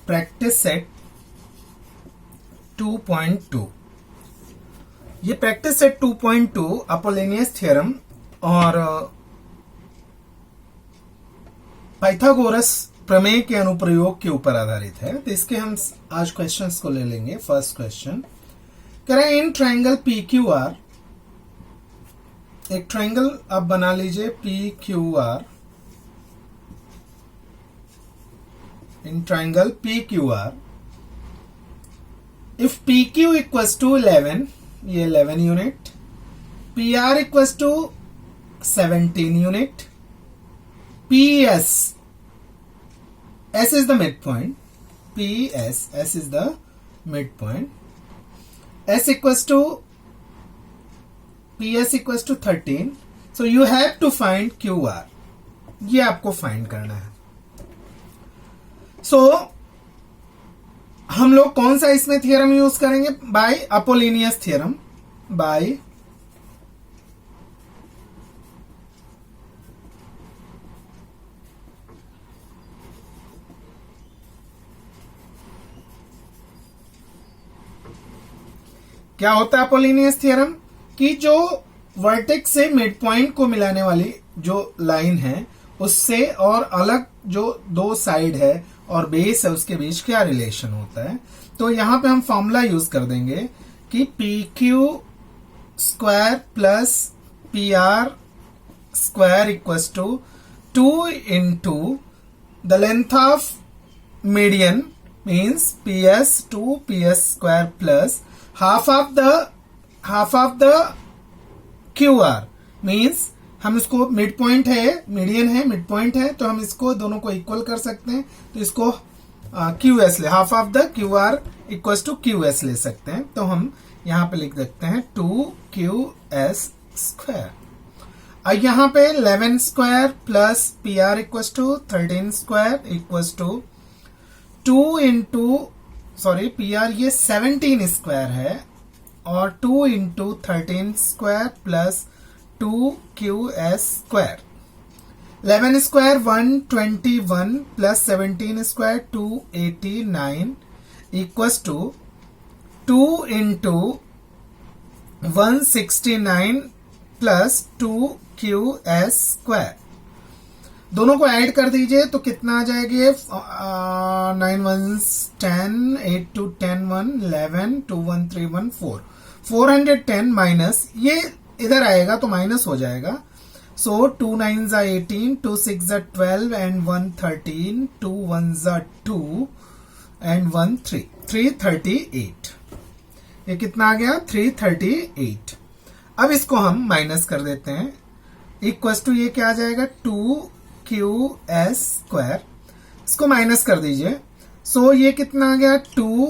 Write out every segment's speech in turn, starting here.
Practice set 2.2। ये practice set 2.2 Apollonius theorem और Pythagoras प्रमेय के अनुप्रयोग के ऊपर आधारित है। तो इसके हम आज क्वेश्चंस को ले लेंगे। फर्स्ट क्वेश्चन कह रहा है in triangle P Q R, एक ट्राइंगल आप बना लीजिए P Q R, in triangle P Q R if P Q equals to 11, ये 11 unit, P R equals to 17 unit, PS, S is the midpoint, PS, S is the midpoint, S equals to, PS equals to 13, so you have to find QR, ये आपको find करना है। So, हम लोग कौन सा इसमें थियरम यूज करेंगे? बाय अपोलिनियस थियरम, बाय क्या होता है अपोलिनियस थ्योरम कि जो वर्टेक्स से मिड पॉइंट को मिलाने वाली जो लाइन है उससे और अलग जो दो साइड है और बेस है उसके बीच क्या रिलेशन होता है। तो यहां पे हम फॉर्मूला यूज कर देंगे कि P Q square plus P R square equals to 2 into the length of median means PS 2PS square plus half of the QR means हम इसको मिड पॉइंट है, मीडियन है, मिड पॉइंट है, तो हम इसको दोनों को इक्वल कर सकते हैं। तो इसको QS ले, half of the QR equals to QS ले सकते हैं। तो हम यहां पे लिख सकते हैं 2QS स्क्वायर। अब यहां पे 11 square plus PR equals to 13 square equals to 2 into sorry PR ये 17 स्क्वायर है और 2 into 13 square plus 2QS square. 11 square 121 plus 17 square 289 equals to 2 into 169 plus 2QS square. दोनों को ऐड कर दीजिए तो कितना आ जाएगी? 9 1s 10, 8 2 10 1 11, 2 1 3 1 4, 410 माइनस ये इधर आएगा तो माइनस हो जाएगा। सो 2 9s are 18, 2 6s are 12 and 1 13, 2 1s are 2 and 1 3, 338। ये कितना आ गया? 338। अब इसको हम माइनस कर देते हैं, इक्वल्स टू ये क्या आ जाएगा? 2QS square. इसको माइनस कर दीजिए। सो ये कितना आ गया? 2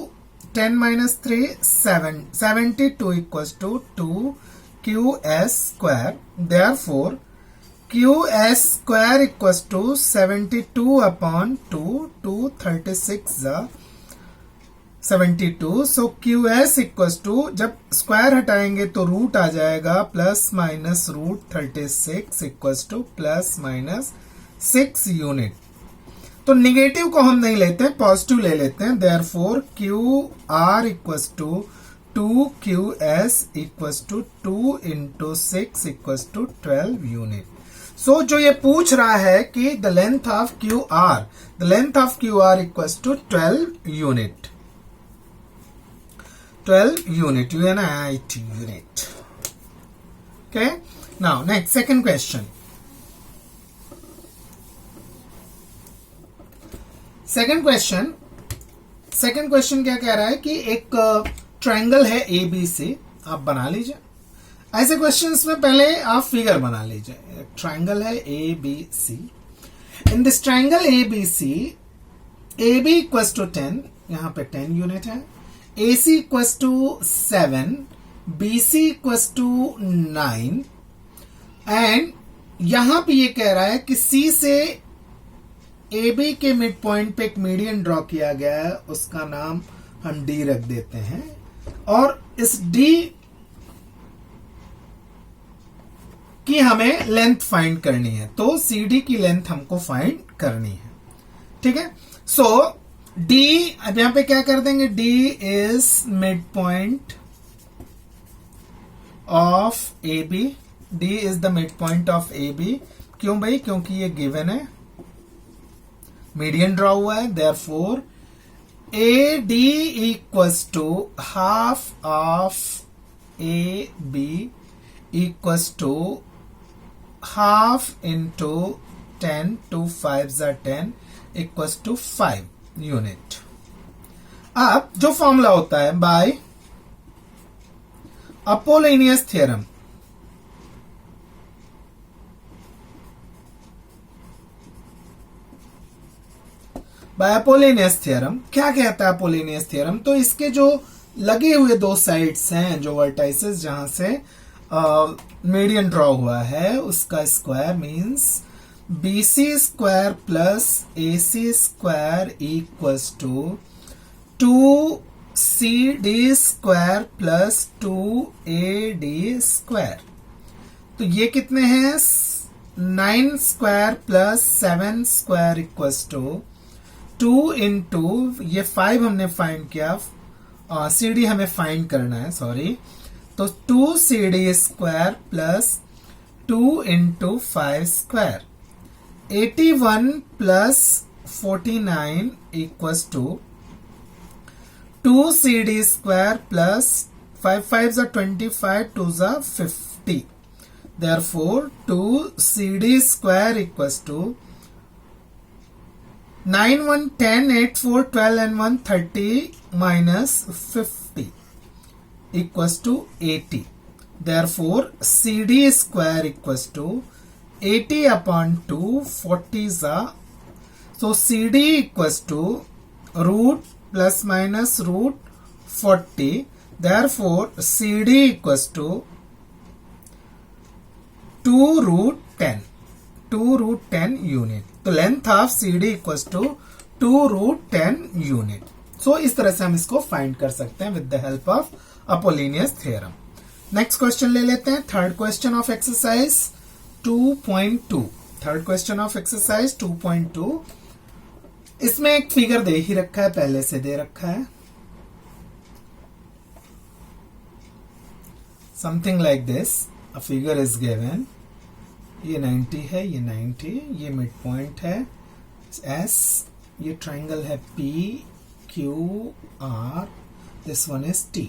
10 minus 3 7, 72 equals to 2QS square. Therefore QS square equals to 72 upon 2, 236 72। So QS equals to, जब स्क्वायर हटाएंगे तो रूट आ जाएगा, plus minus root 36 equals two plus minus 6 unit. तो निगेटिव को हम नहीं लेते हैं, पॉजिटिव ले लेते हैं। Therefore QR equals to 2QS equals to 2 into 6 equals to 12 unit. सो जो ये पूछ रहा है कि the length of QR equals to 12 unit, 12 unit, unit. Okay. Now, next, second question. Second question क्या कह रहा है कि एक ट्रायंगल है ABC, आप बना लीजिए। ऐसे क्वेश्चंस में पहले आप फिगर बना लीजिए। एक ट्रायंगल है ABC। In this triangle ABC, AB equals to 10, यहाँ पे 10 यूनिट है, AC equals to 7, BC equals to 9 and यहां पे ये कह रहा है कि C से AB के मिड पॉइंट पे एक मीडियन ड्रॉ किया गया है, उसका नाम हम D रख देते हैं और इस D की हमें लेंथ फाइंड करनी है। तो CD की लेंथ हमको फाइंड करनी है। ठीक है। सो डी, अब यहां पे क्या कर देंगे, D is mid point of A B, D is the mid point of A B. क्यों भाई, क्योंकि ये गिवन है, मीडियन ड्रॉ हुआ है, therefore A D equals to half of A B equals to half into 10 two 5 10 equals to 5 unit. अब जो formula होता है by Apollonius theorem, by Apollonius theorem क्या कहता है अपोलोनियस थ्योरम, तो इसके जो लगे हुए दो साइड्स हैं, जो वर्टाइसेस जहां से मीडियन ड्रॉ हुआ है, उसका square means BC square plus AC square equals to 2CD square plus 2AD square. तो ये कितने हैं, 9 square plus 7 square equals to 2 into, ये 5 हमने फाइंड किया, CD हमें फाइंड करना है, सॉरी, तो 2CD square plus 2 into 5 square. 81 plus 49 equals to 2CD square plus 5 5 25 2 50, therefore 2CD square equals to 9 1 10 8 4 12 and 1 30 minus 50 equals to 80. Therefore, CD square equals to 80 upon 2, 40 so CD equals to root plus minus root 40. Therefore, CD equals to 2 root 10. 2 root 10 unit. तो length of CD equals to 2 root 10 unit. सो इस तरह से हम इसको find कर सकते हैं with the help of Apollonius theorem. Next question ले लेते हैं, third question of exercise 2.2। Third question of exercise 2.2, इसमें एक फिगर दे ही रखा है, पहले से दे रखा है, something like this, a figure is given, ये 90 है, ये 90, ये मिड पॉइंट है S, ये ट्राइंगल है P Q R, this one is T।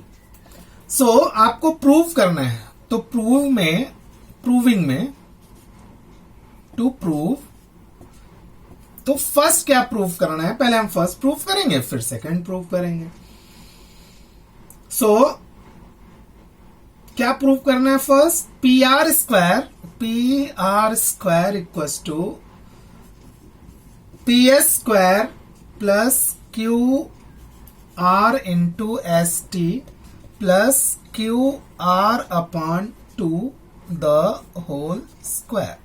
सो आपको प्रूव करना है, तो प्रूविंग में टू प्रूव, तो फर्स्ट क्या प्रूव करना है, पहले हम फर्स्ट प्रूव करेंगे फिर सेकंड प्रूव करेंगे। सो क्या प्रूव करना है, first PR square equals to PS square plus QR into ST plus QR upon 2 the whole square.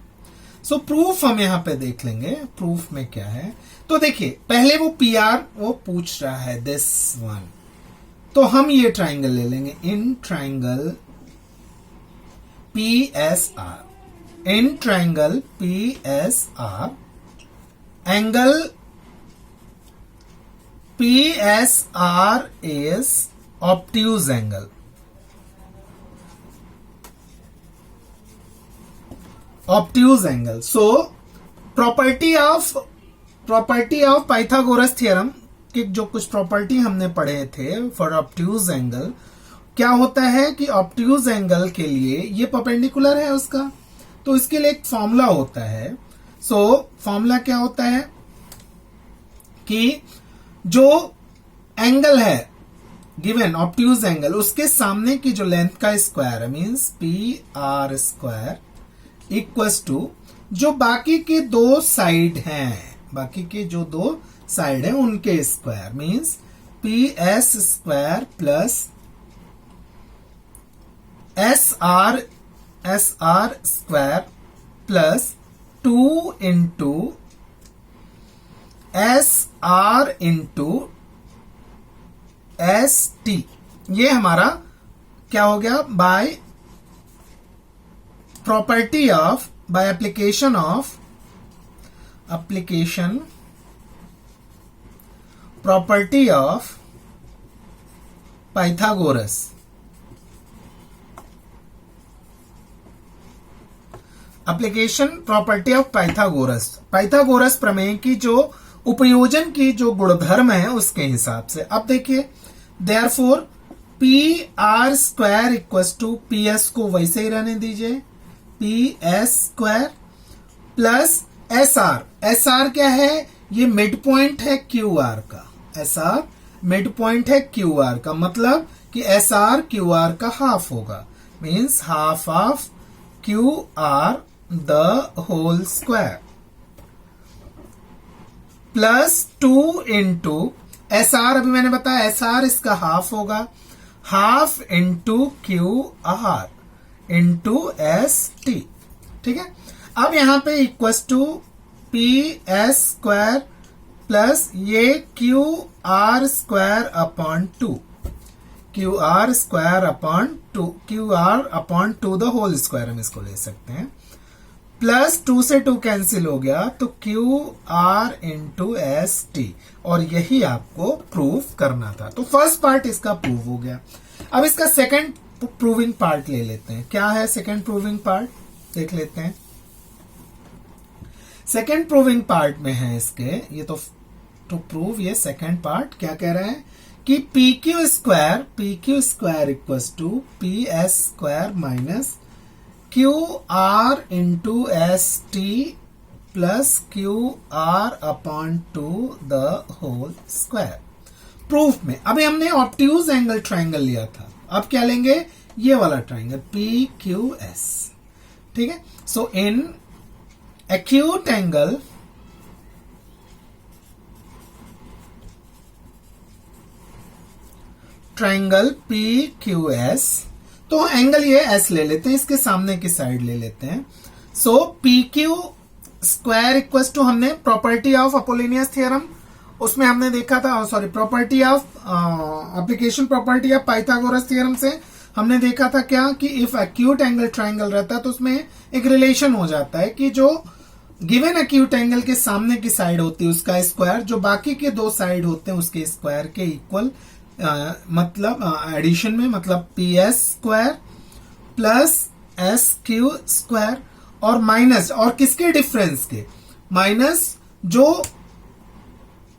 So proof हम यहां पे देख लेंगे, प्रूफ में क्या है, तो देखिए पहले वो PR वो पूछ रहा है दिस वन, तो हम ये ट्राइंगल ले लेंगे, in triangle PSR, in triangle PSR, angle PSR is obtuse angle. Obtuse angle. So, property of Pythagoras theorem कि जो कुछ प्रॉपर्टी हमने पढ़े थे फॉर ऑब्ट्यूज एंगल, क्या होता है कि ऑब्ट्यूज एंगल के लिए ये परपेंडिकुलर है उसका, तो इसके लिए एक फॉर्मूला होता है। सो फॉर्मूला क्या होता है कि जो एंगल है गिवन ऑब्ट्यूज एंगल, उसके सामने की जो लेंथ का स्क्वायर है means PR square equals to जो बाकी के दो साइड हैं, बाकी के जो दो साइड है उनके square means PS square plus SR square plus 2 into SR into ST। ये हमारा क्या हो गया, by property of, by application property of Pythagoras. Application property of Pythagoras, Pythagoras प्रमेय की जो उपयोजन की जो गुणधर्म है उसके हिसाब से। अब देखिए, therefore P R square equal to P S को वैसे ही रहने दीजिए, P S square plus S R. S R क्या है? ये मिड पॉइंट है क्यू आर का। एस आर मिड पॉइंट है क्यू आर का, मतलब कि एस आर क्यू आर का हाफ होगा, means half of Q R the whole square plus 2 into S R. अभी मैंने बताया एस आर इसका हाफ होगा, half into Q R into S T. ठीक है, अब यहां पे equal to P S square plus ये Q R square upon 2, Q R square upon 2, Q R upon 2 the whole square हम इसको ले सकते हैं, प्लस 2 से 2 कैंसिल हो गया तो Q R into S T. और यही आपको प्रूव करना था। तो फर्स्ट पार्ट इसका प्रूव हो गया। अब इसका सेकंड प्रूविंग पार्ट ले लेते हैं। क्या है सेकंड प्रूविंग पार्ट, देख लेते हैं। सेकंड प्रूविंग पार्ट में है इसके, ये तो टू प्रूव ये सेकंड पार्ट क्या कह रहे हैं कि P Q square equal to P S square minus Q R into S T plus Q R upon 2 the whole square. Proof में अभी हमने ऑब्ट्यूज एंगल ट्राइंगल लिया था, अब क्या लेंगे? ये वाला ट्राइंगल पी क्यू एस। ठीक है, सो in acute angle triangle P Q S, तो एंगल ये एस ले लेते हैं, इसके सामने की साइड ले लेते हैं। सो P Q square equal to, हमने प्रॉपर्टी ऑफ अपोलिनियस थ्योरम उसमें हमने देखा था, sorry property of application property of Pythagoras theorem से हमने देखा था क्या कि इफ एक्यूट एंगल ट्राइंगल रहता है तो उसमें एक रिलेशन हो जाता है कि जो गिवन एक्यूट एंगल के सामने की साइड होती है उसका स्क्वायर, जो बाकी के दो साइड होते हैं उसके स्क्वायर के इक्वल, मतलब एडिशन में, मतलब P S square plus S Q square और माइनस, और किसके डिफरेंस के, माइनस जो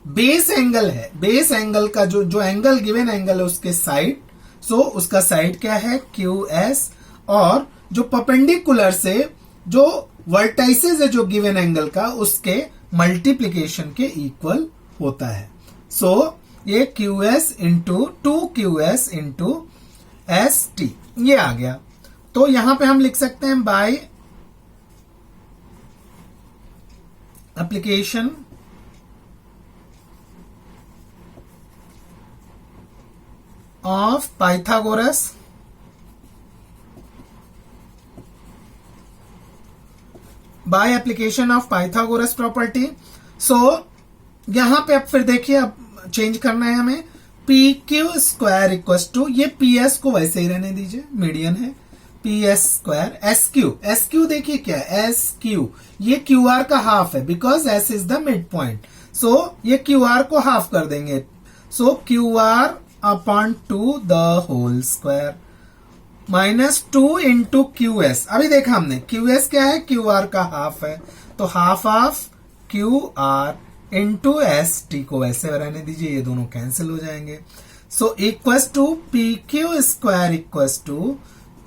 बेस एंगल है, बेस एंगल का जो एंगल गिवन एंगल है उसके साइड, सो उसका साइड क्या है क्यू एस, और जो परपेंडिकुलर से जो वर्टाइसेस है जो गिवन एंगल का उसके मल्टीप्लीकेशन के इक्वल होता है। सो ये Q S into 2QS into S T, ये आ गया। तो यहां पे हम लिख सकते हैं by application of Pythagoras by application of Pythagoras property. सो यहां पे अब फिर देखिए, अब चेंज करना है हमें, P Q square equal to, ये पी एस को वैसे ही रहने दीजिए, मीडियन है, P S square S Q देखिए क्या है एस क्यू, ये क्यू आर का हाफ है because S is the mid point, सो ये क्यू आर को हाफ कर देंगे, सो Q R upon 2 the whole square minus 2 into Q S. अभी देखा हमने क्यू एस क्या है, क्यू आर का हाफ है, तो half of Q R into S T को वैसे रहने दीजिए, ये दोनों कैंसिल हो जाएंगे। So equals to P Q square equals to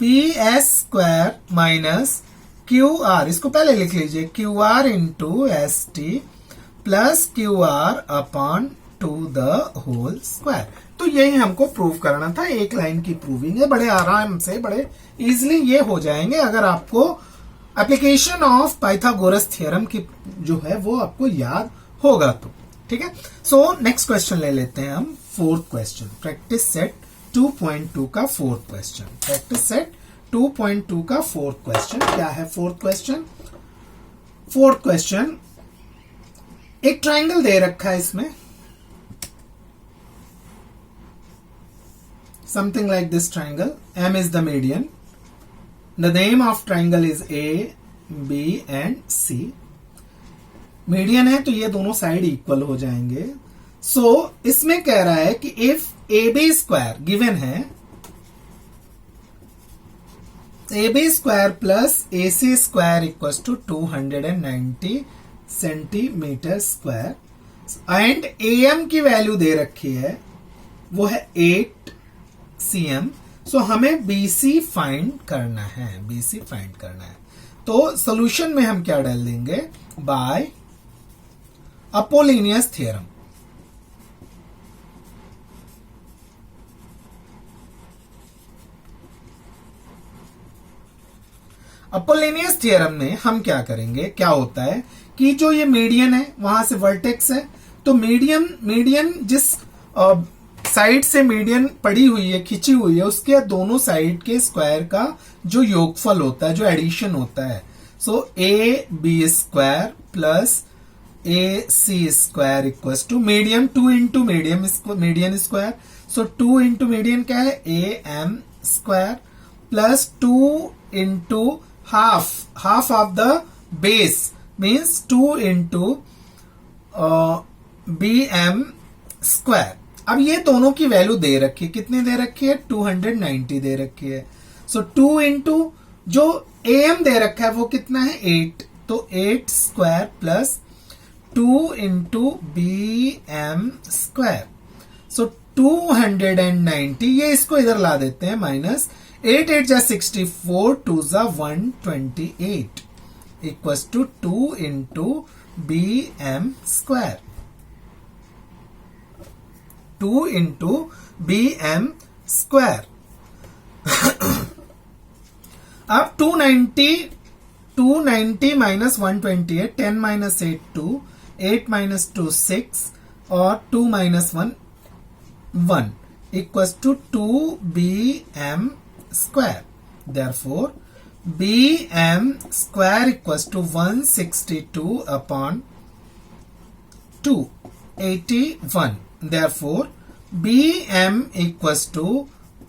P S square minus Q R, इसको पहले लिख लीजिए, Q R into S T plus Q R upon 2 the whole square. तो यही हमको प्रूव करना था, एक लाइन की प्रूविंग है, बड़े आराम से बड़े इजिली ये हो जाएंगे अगर आपको एप्लीकेशन ऑफ पाइथागोरस थ्योरम की जो है वो आपको याद होगा तो। ठीक है, सो नेक्स्ट क्वेश्चन ले लेते हैं हम, फोर्थ क्वेश्चन, प्रैक्टिस सेट 2.2 का फोर्थ क्वेश्चन। प्रैक्टिस सेट 2.2 का फोर्थ क्वेश्चन क्या है? फोर्थ क्वेश्चन एक ट्राइंगल दे रखा है इसमें, something like this triangle, M is the median, the name of triangle is A, B and C। Median है तो ये दोनों साइड इक्वल हो जाएंगे, सो इसमें कह रहा है कि if A B square given है, A B square plus A C square equal to 290 centimetre square and A M की वैल्यू दे रखी है वो है 8 cm। सो हमें BC फाइंड करना है, BC फाइंड करना है। तो सॉल्यूशन में हम क्या डाल देंगे, by Apollonius theorem. Apollonius theorem में हम क्या करेंगे, क्या होता है कि जो ये मीडियन है वहां से वर्टेक्स है, तो मीडियन जिस साइड से मीडियन पड़ी हुई है, खिंची हुई है, उसके दोनों साइड के स्क्वायर का जो योगफल होता है, जो एडिशन होता है, सो A B square plus A C square equal to median 2 into median square. So 2 into median क्या है, A M square plus 2 into half of the base means 2 into B M square. अब ये दोनों की value दे रखी है, कितनी दे रखी है, 290 दे रखी है। सो 2 इंटू जो ए एम दे रखा है वो कितना है, 8, तो 8 square plus 2 into B M square. सो 290, ये इसको इधर ला देते हैं, माइनस 8 8 जा 64, 2 जा 128 equal to 2 into B M square, 2 into B M square. अब 290 माइनस 128, 10 माइनस 8 2, 8 माइनस 2 6 और 2 minus 1 1 equal to 2 B M square. Therefore B M square equal to 162 upon 281। Therefore, BM equals to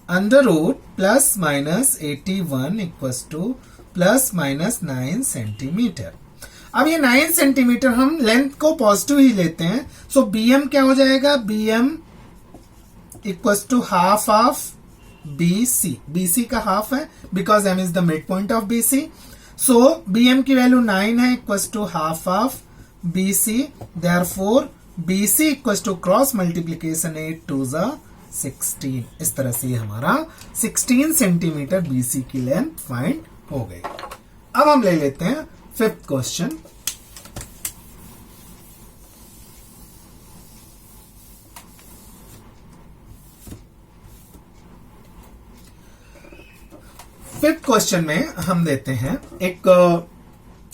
under root plus minus 81 equals to plus minus 9 centimetre. अब ये 9 centimetre हम length को positive ही लेते हैं, सो BM क्या हो जाएगा, BM equals to half of BC। BC का हाफ है because M is the mid point of BC। So BM की वैल्यू 9 है, equals to half of BC। Therefore BC equals to cross multiplication 8 2 जा 16। इस तरह से हमारा 16 सेंटीमीटर BC की लेंथ फाइंड हो गई। अब हम ले लेते हैं 5th क्वेश्चन। फिफ्थ क्वेश्चन में हम देते हैं, एक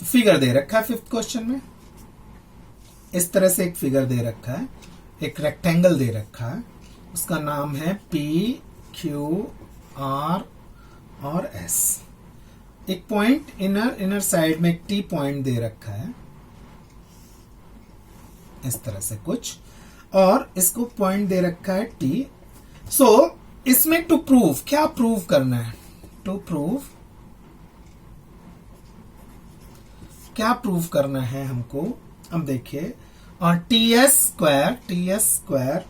फिगर दे रखा है 5th क्वेश्चन में, इस तरह से एक फिगर दे रखा है, एक रेक्टेंगल दे रखा है, उसका नाम है P Q R और S। एक पॉइंट इनर साइड में एक T पॉइंट दे रखा है, इस तरह से कुछ, और इसको पॉइंट दे रखा है T। सो इसमें टू प्रूव, क्या प्रूव करना है, टू प्रूव, क्या प्रूव करना है हमको। अब देखिए, और TS square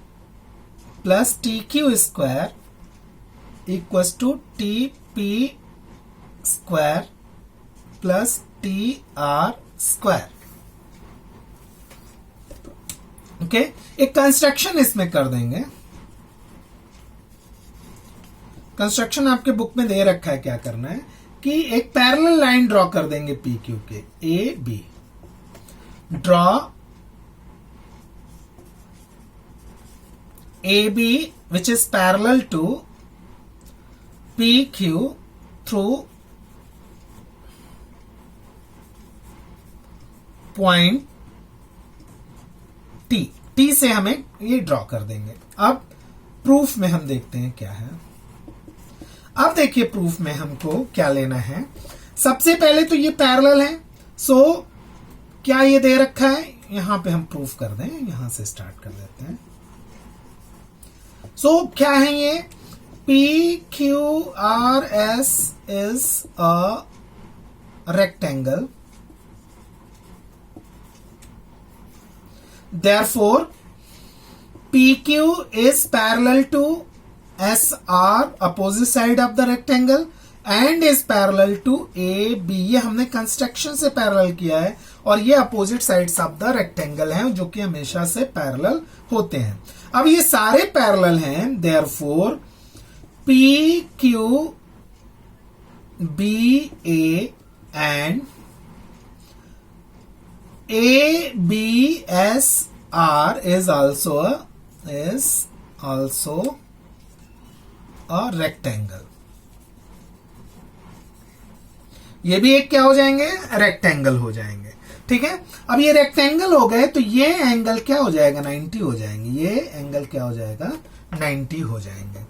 plus TQ square equals to TP square plus TR square. Okay, एक कंस्ट्रक्शन इसमें कर देंगे। कंस्ट्रक्शन आपके बुक में दे रखा है, क्या करना है कि एक पैरेलल लाइन ड्रॉ कर देंगे PQ के, AB। Draw AB which is parallel to PQ through point T। T से हमें ये ड्रॉ कर देंगे। अब प्रूफ में हम देखते हैं क्या है। अब देखिए प्रूफ में हमको क्या लेना है। सबसे पहले तो ये पैरेलल है, सो क्या ये दे रखा है, यहां पे हम प्रूफ कर दें, यहां से स्टार्ट कर देते हैं। सो क्या है ये, PQRS is a rectangle, therefore PQ is parallel to SR opposite side of the rectangle and is parallel to AB। ये हमने कंस्ट्रक्शन से पैरेलल किया है और ये opposite sides of the rectangle हैं जो कि हमेशा से पैरेलल होते हैं। अब ये सारे पैरेलल हैं, therefore PQ BA and ABSR is also a rectangle। ये भी एक क्या हो जाएंगे, रेक्टेंगल हो जाएंगे। ठीक है, अब ये रेक्टेंगल हो गए तो ये एंगल क्या हो जाएगा, 90 हो जाएंगे। ये एंगल क्या हो जाएगा, 90 हो जाएंगे।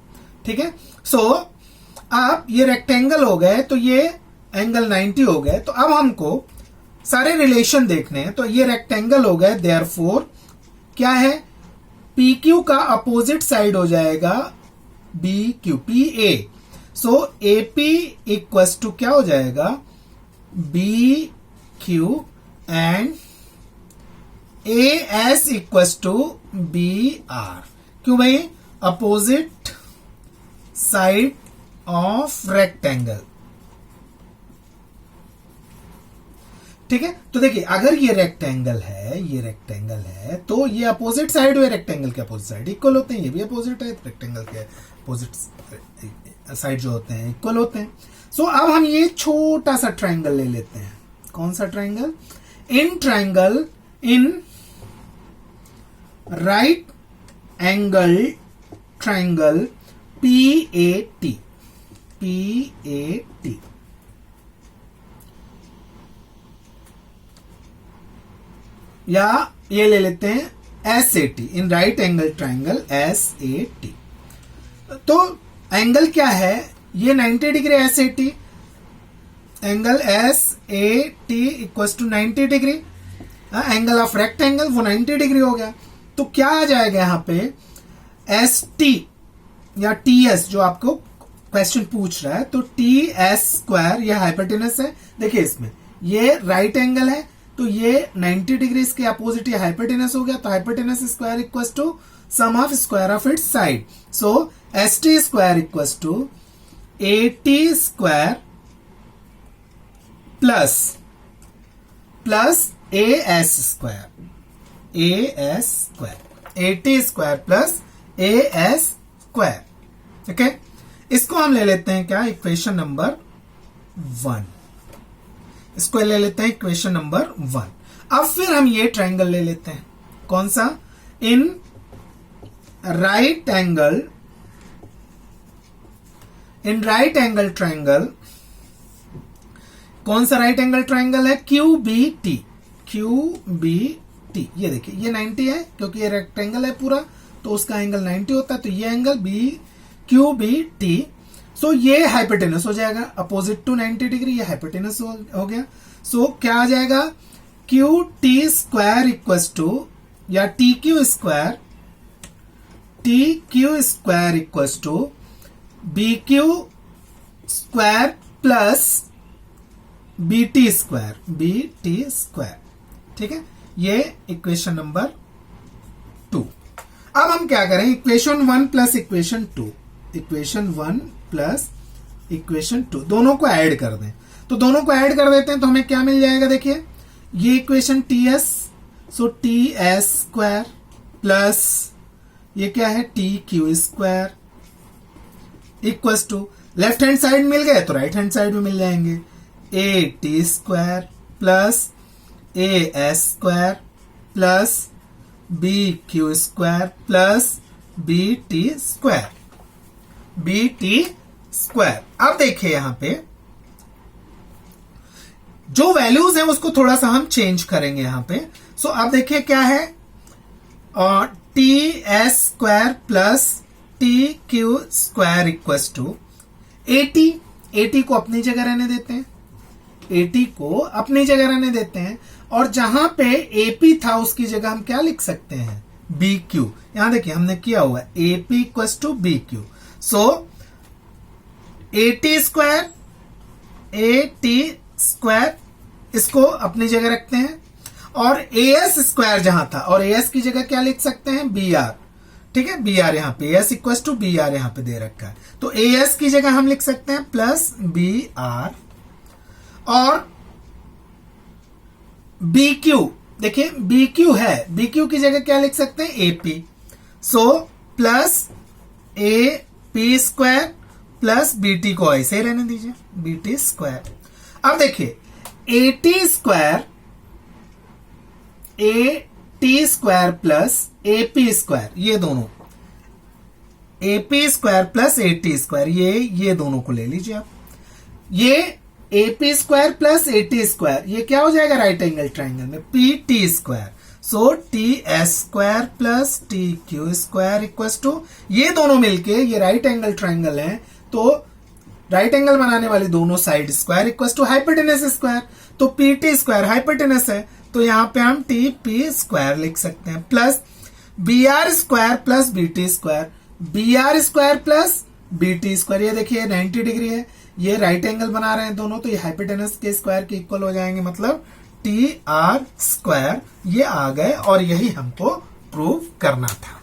ठीक है, सो अब ये रेक्टेंगल हो गए तो ये एंगल 90 हो गए। तो अब हमको सारे रिलेशन देखने हैं। तो ये रेक्टेंगल हो गए, देयरफॉर क्या है, PQ का अपोजिट साइड हो जाएगा BQ, PA। So AP equals to क्या हो जाएगा, BQ and AS equals to BR। क्यों भाई, अपोजिट साइड ऑफ रेक्टेंगल। ठीक है, तो देखिए अगर ये रेक्टेंगल है तो ये अपोजिट साइड हुए, रेक्टेंगल के अपोजिट साइड इक्वल होते हैं। ये भी अपोजिट है, रेक्टेंगल के अपोजिट साइड जो होते हैं इक्वल होते हैं। सो अब हम ये छोटा सा ट्राइंगल ले लेते हैं। कौन सा triangle, in right angle triangle PAT। या ये ले लेते हैं SAT, in right angle triangle SAT। तो एंगल क्या है, ये 90 degree SAT, angle SAT equals to 90 degree. Angle of rectangle वो 90 डिग्री हो गया। तो क्या आ जाएगा यहां पे, ST या TS जो आपको क्वेश्चन पूछ रहा है, तो TS स्क्वायर, ये हाइपोटेनस है। देखिए इसमें ये राइट एंगल है तो ये 90 डिग्री इसके अपोजिट ये हाइपोटेनस हो गया। तो hypotenuse square equals to sum of square of its side. So ST square equals to AT square plus AS square, AT square plus AS square. Okay, इसको हम ले लेते हैं क्या, इक्वेशन नंबर 1। इसको ले लेते हैं इक्वेशन नंबर 1। अब फिर हम ये ट्राइंगल ले लेते हैं। कौन सा, इन राइट एंगल ट्राइंगल। कौन सा राइट एंगल ट्राइंगल है, QBT। ये देखिए ये 90 है क्योंकि ये रेक्टेंगल है पूरा, तो उसका एंगल 90 होता है। तो ये एंगल QBT। सो ये हाइपोटेनस हो जाएगा अपोजिट टू 90 डिग्री, ये हाइपोटेनस हो गया। सो क्या आ जाएगा, QT स्क्वायर इक्वल्स टू, या TQ square equals to BQ square plus BT square. ठीक है, ये इक्वेशन नंबर 2। अब हम क्या करें, इक्वेशन 1 प्लस इक्वेशन 2 दोनों को ऐड कर दें। तो दोनों को ऐड कर देते हैं तो हमें क्या मिल जाएगा, देखिए ये इक्वेशन TS, सो TS स्क्वायर प्लस ये क्या है TQ square equals to, left hand side मिल गए तो राइट हैंड साइड में मिल जाएंगे, AT square plus AS square plus BQ square plus BT square. अब देखिए यहां पे जो वैल्यूज है उसको थोड़ा सा हम चेंज करेंगे यहां पे। सो अब देखिए क्या है, TS square plus TQ square equals to AT को अपनी जगह रहने देते हैं, और जहां पे AP था उसकी जगह हम क्या लिख सकते हैं, BQ। यहां देखिए हमने किया हुआ है AP equals to BQ। So AT square इसको अपनी जगह रखते हैं, और AS स्क्वायर जहां था, और AS की जगह क्या लिख सकते हैं, BR। ठीक है, बी आर यहाँ पे S equal to B R यहाँ पे दे रखा है, तो ए एस की जगह हम लिख सकते हैं प्लस बी आर, और बी क्यू, देखिए बी क्यू है, बी क्यू की जगह क्या लिख सकते हैं, A P, so plus A P square plus B T को ऐसे ही रहने दीजिए, बी टी स्क्वायर। अब देखिए A T square plus A P square, ये दोनों A P square plus A T square, ये दोनों को ले लीजिए आप, ये A P square plus A T square, ये क्या हो जाएगा राइट एंगल ट्राइंगल में, P T square, so T S square plus T Q square equal to, ये दोनों मिलके ये राइट एंगल ट्राइंगल है, तो राइट एंगल बनाने वाली दोनों side square equal to hypotenuse square, तो पी टी स्क्वायर हाइपोटेनस है, तो यहां पे हम टी पी स्क्वायर लिख सकते हैं, plus B R square plus B T square, B R square plus B T square, ये देखिए 90 डिग्री है, ये राइट एंगल बना रहे हैं दोनों, तो ये हाइपोटेनस के स्क्वायर के इक्वल हो जाएंगे, मतलब टी आर स्क्वायर, ये आ गए, और यही हमको प्रूव करना था।